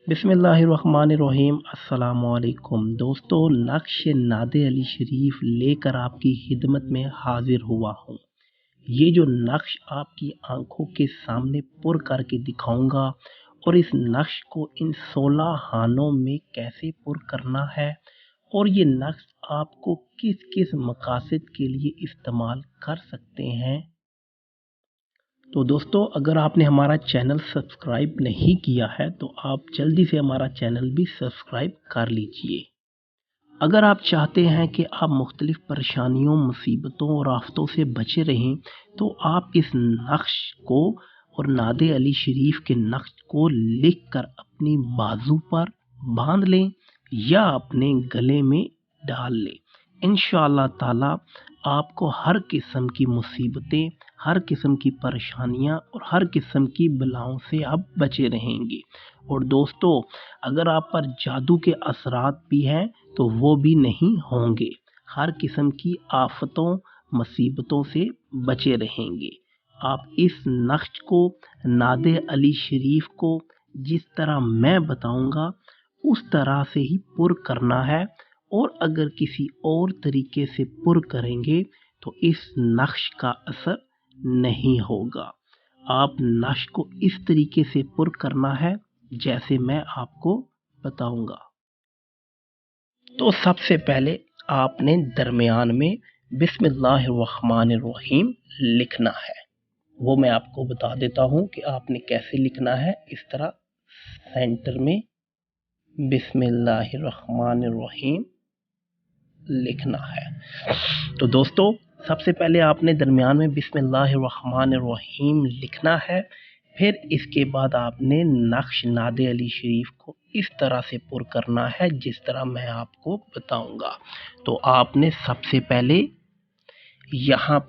बिस्मिल्लाहिर्रहमानिर्रहीम। अस्सलामुअलैकुम दोस्तों, नक्श नादे अली शरीफ लेकर आपकी खिदमत में हाजिर हुआ हूँ। ये जो नक्श आपकी आंखों के सामने पुर करके दिखाऊंगा और इस नक्श को इन 16 खानों में कैसे पुर करना है और ये नक्श आपको किस किस मकासद के लिए इस्तेमाल कर सकते हैं। तो दोस्तों, अगर आपने हमारा चैनल सब्सक्राइब नहीं किया है तो आप जल्दी से हमारा चैनल भी सब्सक्राइब कर लीजिए। अगर आप चाहते हैं कि आप मुख्तलिफ परेशानियों, मुसीबतों और आफतों से बचे रहें तो आप इस नक्श को और नादे अली शरीफ के नक्श को लिख कर अपनी बाजू पर बांध लें या अपने गले में डाल लें। इंशाअल्लाह ताला आपको हर किस्म की मुसीबतें, हर किस्म की परेशानियां और हर किस्म की बलाओं से आप बचे रहेंगे। और दोस्तों, अगर आप पर जादू के असरात भी हैं तो वो भी नहीं होंगे। हर किस्म की आफतों, मुसीबतों से बचे रहेंगे। आप इस नक्श को, नादे अली शरीफ को जिस तरह मैं बताऊंगा उस तरह से ही पुर करना है। और अगर किसी और तरीके से पुर करेंगे तो इस नक्श का असर नहीं होगा। आप नक्श को इस तरीके से पुर करना है जैसे मैं आपको बताऊंगा। तो सबसे पहले आपने दरमियान में बिस्मिल्लाहिर्रहमानिर्रहीम लिखना है। वो मैं आपको बता देता हूँ कि आपने कैसे लिखना है। इस तरह सेंटर में बिस्मिल्लाहिर्रहमानिर्रहीम लिखना है। तो दोस्तों, सबसे पहले आपने दरमियान में बिस्मिल्लाहिर्रहमानिर्रहीम लिखना है। फिर इसके बाद आपने नक्श नादे अली शरीफ को इस तरह से पुर करना है जिस तरह मैं आपको बताऊंगा। तो आपने सबसे पहले यहाँ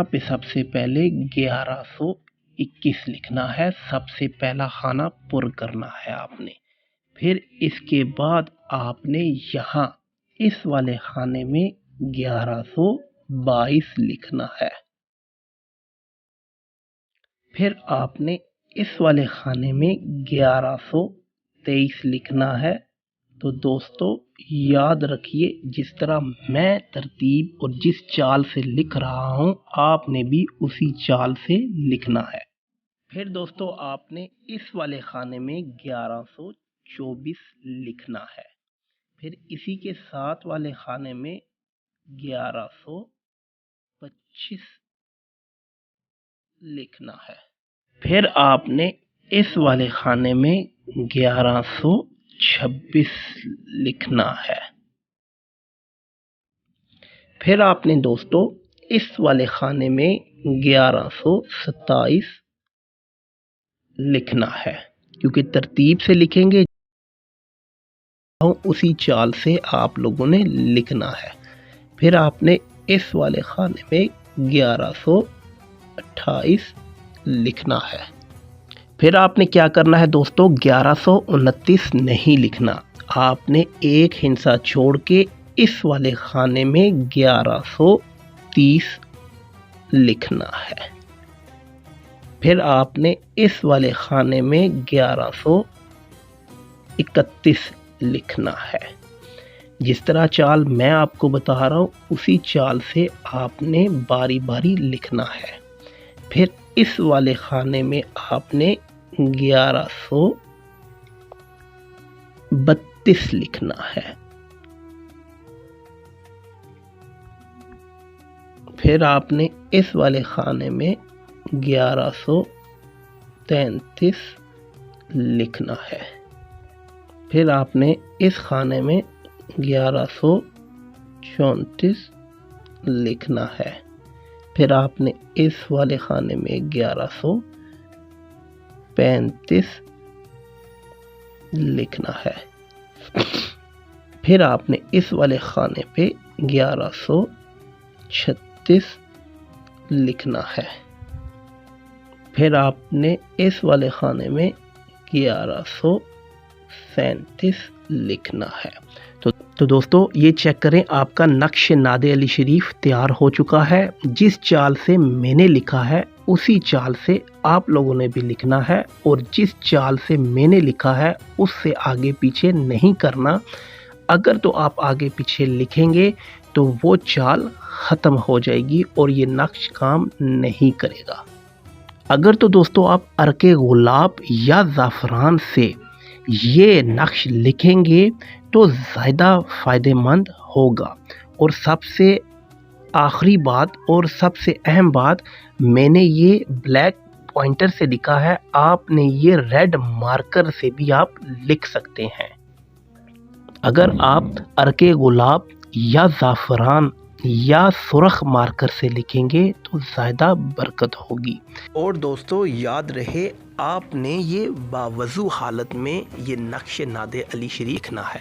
पे सबसे पहले 1121 लिखना है। सबसे पहला खाना पुर करना है आपने। फिर इसके बाद आपने यहाँ इस वाले खाने में 1122 लिखना है। फिर आपने इस वाले खाने में 1123 लिखना है। तो दोस्तों, याद रखिए, जिस तरह मैं तरतीब और जिस चाल से लिख रहा हूँ आपने भी उसी चाल से लिखना है। फिर दोस्तों, आपने इस वाले खाने में 1124 लिखना है। फिर इसी के साथ वाले खाने में 1125 लिखना है। फिर आपने इस वाले खाने में 1126 लिखना है। फिर आपने दोस्तों इस वाले खाने में 1127 लिखना है। क्योंकि तरतीब से लिखेंगे उसी चाल से आप लोगों ने लिखना है। फिर आपने इस वाले खाने में 1128 लिखना है। फिर आपने क्या करना है दोस्तों, 1129 नहीं लिखना। आपने एक हिंसा छोड़ के इस वाले खाने में 1130 लिखना है। फिर आपने इस वाले खाने में 1131 लिखना है। जिस तरह चाल मैं आपको बता रहा हूँ उसी चाल से आपने बारी बारी लिखना है। फिर इस वाले खाने में आपने 1132 लिखना है। फिर आपने इस वाले खाने में 1133 लिखना है। फिर आपने इस खाने में 1134 लिखना है। फिर आपने इस वाले खाने में 1135 लिखना है। फिर आपने इस वाले खाने पे 1136 लिखना है। फिर आपने इस वाले खाने में 37 लिखना है। तो दोस्तों ये चेक करें, आपका नक्श नादे अली शरीफ तैयार हो चुका है। जिस चाल से मैंने लिखा है उसी चाल से आप लोगों ने भी लिखना है, और जिस चाल से मैंने लिखा है उससे आगे पीछे नहीं करना। अगर तो आप आगे पीछे लिखेंगे तो वो चाल ख़त्म हो जाएगी और ये नक्श काम नहीं करेगा। अगर तो दोस्तों आप अर्के गुलाब या ज़ाफ़रान से ये नक्श लिखेंगे तो ज़्यादा फ़ायदेमंद होगा। और सबसे आखिरी बात और सबसे अहम बात, मैंने ये ब्लैक पॉइंटर से लिखा है, आपने ये रेड मार्कर से भी आप लिख सकते हैं। अगर आप अर्के गुलाब या ज़ाफ़रान या सुर्ख मार्कर से लिखेंगे तो ज़्यादा बरकत होगी। और दोस्तों याद रहे, आपने ये बावजू हालत में ये नक्श नादे अली शरीफ लिखना है।